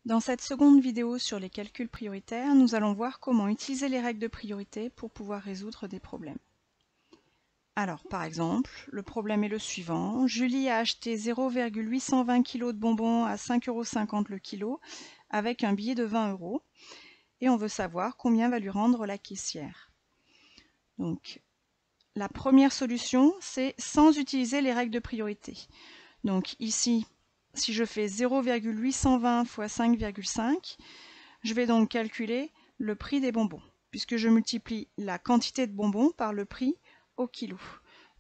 Dans cette seconde vidéo sur les calculs prioritaires, nous allons voir comment utiliser les règles de priorité pour pouvoir résoudre des problèmes. Alors, par exemple, le problème est le suivant. Julie a acheté 0,820 kg de bonbons à 5,50 € le kilo avec un billet de 20 € et on veut savoir combien va lui rendre la caissière. Donc, la première solution, c'est sans utiliser les règles de priorité. Donc ici, si je fais 0,820 fois 5,5, je vais donc calculer le prix des bonbons, puisque je multiplie la quantité de bonbons par le prix au kilo.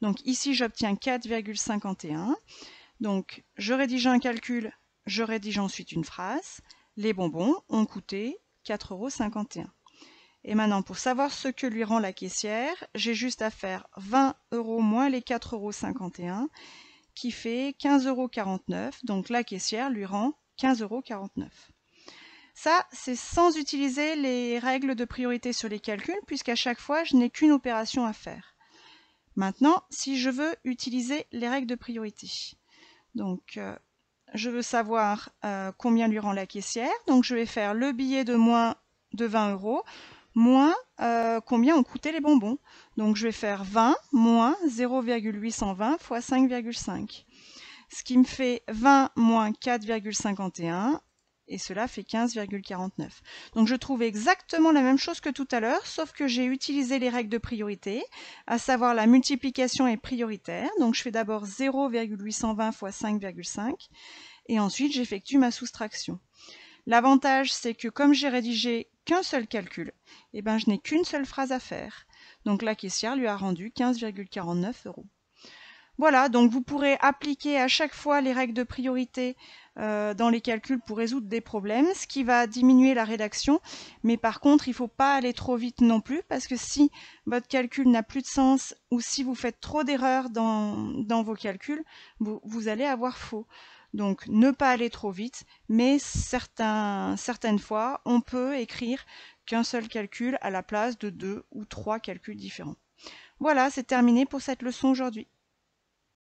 Donc ici, j'obtiens 4,51. Donc je rédige un calcul, je rédige ensuite une phrase. Les bonbons ont coûté 4,51 €. Et maintenant, pour savoir ce que lui rend la caissière, j'ai juste à faire 20 € moins les 4,51 € qui fait 15,49 €. Donc la caissière lui rend 15,49 €. Ça, c'est sans utiliser les règles de priorité sur les calculs, puisqu'à chaque fois, je n'ai qu'une opération à faire. Maintenant, si je veux utiliser les règles de priorité, donc je veux savoir combien lui rend la caissière. Donc je vais faire le billet de moins de 20 € moins combien ont coûté les bonbons. Donc je vais faire 20 moins 0,820 fois 5,5. Ce qui me fait 20 moins 4,51 et cela fait 15,49. Donc je trouve exactement la même chose que tout à l'heure, sauf que j'ai utilisé les règles de priorité, à savoir la multiplication est prioritaire. Donc je fais d'abord 0,820 fois 5,5 et ensuite j'effectue ma soustraction. L'avantage, c'est que comme j'ai rédigé qu'un seul calcul, eh ben, je n'ai qu'une seule phrase à faire. Donc la caissière lui a rendu 15,49 €. Voilà, donc vous pourrez appliquer à chaque fois les règles de priorité dans les calculs pour résoudre des problèmes, ce qui va diminuer la rédaction. Mais par contre, il ne faut pas aller trop vite non plus, parce que si votre calcul n'a plus de sens ou si vous faites trop d'erreurs dans vos calculs, vous allez avoir faux. Donc ne pas aller trop vite, mais certaines fois, on peut écrire qu'un seul calcul à la place de 2 ou 3 calculs différents. Voilà, c'est terminé pour cette leçon aujourd'hui.